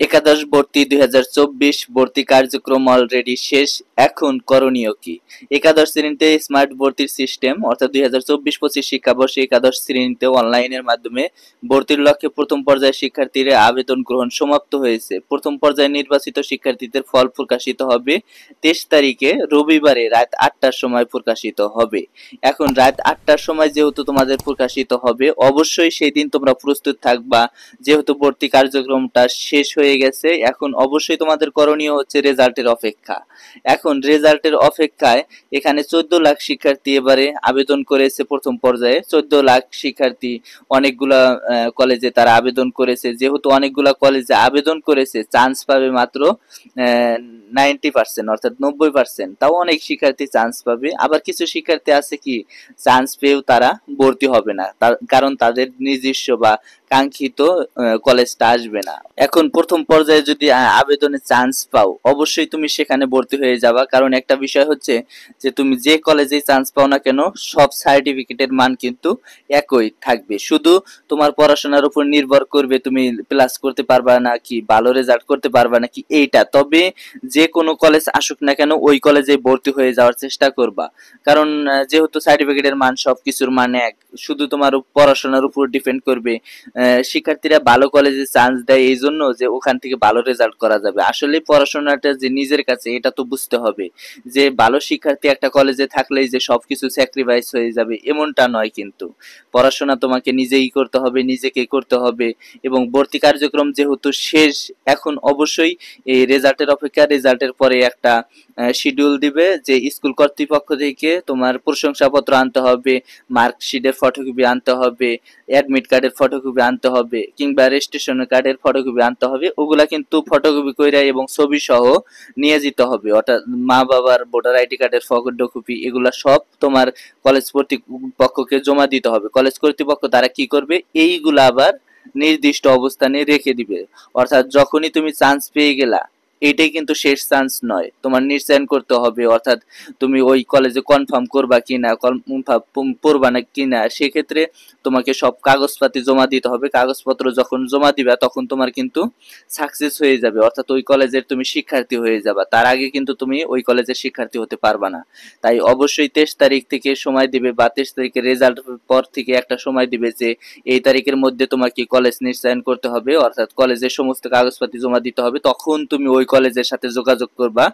একাদশ ভর্তি 2024 ভর্তি কার্যক্রম অলরেডি শেষ। এখন করণীয় কি? একাদশ শ্রেণীতে স্মার্ট ভর্তির সিস্টেম অর্থাৎ 2024-25 শিক্ষাবর্ষে একাদশ শ্রেণীতে অনলাইনের মাধ্যমে ভর্তির লক্ষ্যে প্রথম পর্যায়ে শিক্ষার্থীদের আবেদন গ্রহণ সমাপ্ত হয়েছে। প্রথম পর্যায়ে নির্বাচিত শিক্ষার্থীদের ফল প্রকাশিত হবে 23 তারিখে রবিবারে রাত 8টার সময় প্রকাশিত হবে। এখন রাত 8টার সময় যেহেতু তোমাদের প্রকাশিত হবে, অবশ্যই সেই দিন তোমরা প্রস্তুত থাকবা, যেহেতু ভর্তি কার্যক্রমটা শেষ হয়ে গেছে। এখন অবশ্যই তোমাদের করণীয় হচ্ছে রেজাল্টের অপেক্ষা। এখন রেজাল্টের অপেক্ষায় এখানে 14 লাখ শিক্ষার্থী এবারে আবেদন করেছে প্রথম পর্যায়ে। 14 লাখ শিক্ষার্থী অনেকগুলা কলেজে তারা আবেদন করেছে। যেহেতু অনেকগুলা কলেজে আবেদন করেছে, চান্স পাবে মাত্র 90%, অর্থাৎ 90%। তাও অনেক শিক্ষার্থী চান্স পাবে। আবার কিছু শিক্ষার্থী আছে কি চান্স পেয়েও তারা ভর্তি হবে না, কারণ তাদের নিজস্ব বা কাঙ্ক্ষিত কলেজটা আসবে না। এখন প্রথম পর্যায়ে যদি আবেদনে চান্স পাও, অবশ্যই তুমি সেখানে ভর্তি হয়ে যাবা। কারণ একটা বিষয় হচ্ছে যে তুমি যে কলেজে চান্স পাও না কেন, সব সার্টিফিকেটের মান কিন্তু একই থাকবে। শুধু তোমার পড়াশোনার উপর নির্ভর করবে তুমি প্লাস করতে পারবা না কি ভালো রেজাল্ট করতে পারবা নাকি এইটা। তবে যে কোনো কলেজ আসুক না কেন ওই কলেজে ভর্তি হয়ে যাওয়ার চেষ্টা করবা। কারণ যেহেতু সার্টিফিকেটের মান সবকিছুর মান এক, শুধু তোমার পড়াশোনার উপর ডিপেন্ড করবে। শিক্ষার্থীরা ভালো কলেজে চান্স দেয় এই জন্য যে ওখান থেকে ভালো রেজাল্ট করা যাবে। আসলে পড়াশোনাটা যে নিজের কাছে এটা তো বুঝতে হবে, যে ভালো শিক্ষার্থী একটা কলেজে থাকলেই যে সবকিছু স্যাক্রিফাইস হয়ে যাবে এমনটা নয়। কিন্তু পড়াশোনা তোমাকে নিজেই করতে হবে, নিজেকে করতে হবে। এবং ভর্তি কার্যক্রম যেহেতু শেষ, এখন অবশ্যই এই রেজাল্টের অপেক্ষা। রেজাল্টের পরে একটা শিডিউল দিবে যে স্কুল কর্তৃপক্ষ থেকে তোমার প্রশংসাপত্র আনতে হবে, মার্কশিটের ফটোকপি আনতে হবে, অ্যাডমিট কার্ডের ফটোকপি আনতে হবে, কিংবা রেজিস্ট্রেশন কার্ডের ফটোকপি আনতে হবে। ওগুলা কিন্তু ফটোকপি কইরা এবং ছবি সহ নিয়ে যেতে হবে। অর্থাৎ মা বাবার ভোটার আইডি কার্ডের ফটোকপি এগুলা সব তোমার কলেজ কর্তৃপক্ষকে জমা দিতে হবে। কলেজ কর্তৃপক্ষ তারা কি করবে, এইগুলা আবার নির্দিষ্ট অবস্থানে রেখে দিবে। অর্থাৎ যখনই তুমি চান্স পেয়ে গেলা, এটাই কিন্তু শেষ চান্স নয়, তোমার নিশ্চয়ন করতে হবে। অর্থাৎ তুমি ওই কলেজে কনফার্ম করবা কিনা, পড়বা না কিনা, সেক্ষেত্রে তোমাকে সব কাগজপাতি জমা দিতে হবে। কাগজপত্র যখন জমা দিবা তখন তোমার কিন্তু সাকসেস হয়ে যাবে, অর্থাৎ ওই কলেজের তুমি শিক্ষার্থী হয়ে যাবা। তার আগে কিন্তু তুমি ওই কলেজের শিক্ষার্থী হতে পারবা না। তাই অবশ্যই 23 তারিখ থেকে সময় দিবে, বা 23 তারিখের রেজাল্ট পর থেকে একটা সময় দিবে যে এই তারিখের মধ্যে তোমাকে কলেজ নিশ্চয়ন করতে হবে, অর্থাৎ কলেজের সমস্ত কাগজপাতি জমা দিতে হবে। তখন তুমি ওই কলেজের সাথে যোগাযোগ করবা,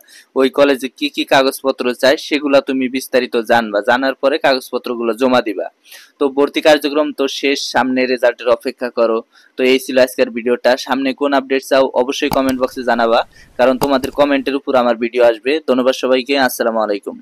ওই কলেজে কি কি কাগজপত্র চাই সেগুলা তুমি বিস্তারিত জানবা। জানার পরে কাগজপত্রগুলো জমা দিবা। তো ভর্তি কার্যক্রম তো শেষ, সামনে রেজাল্টের অপেক্ষা করো। তো এই ছিল আজকের ভিডিওটা। সামনে কোন আপডেট চাও অবশ্যই কমেন্ট বক্সে জানাবা, কারণ তোমাদের কমেন্টের উপর আমার ভিডিও আসবে। ধন্যবাদ সবাইকে, আসসালামু আলাইকুম।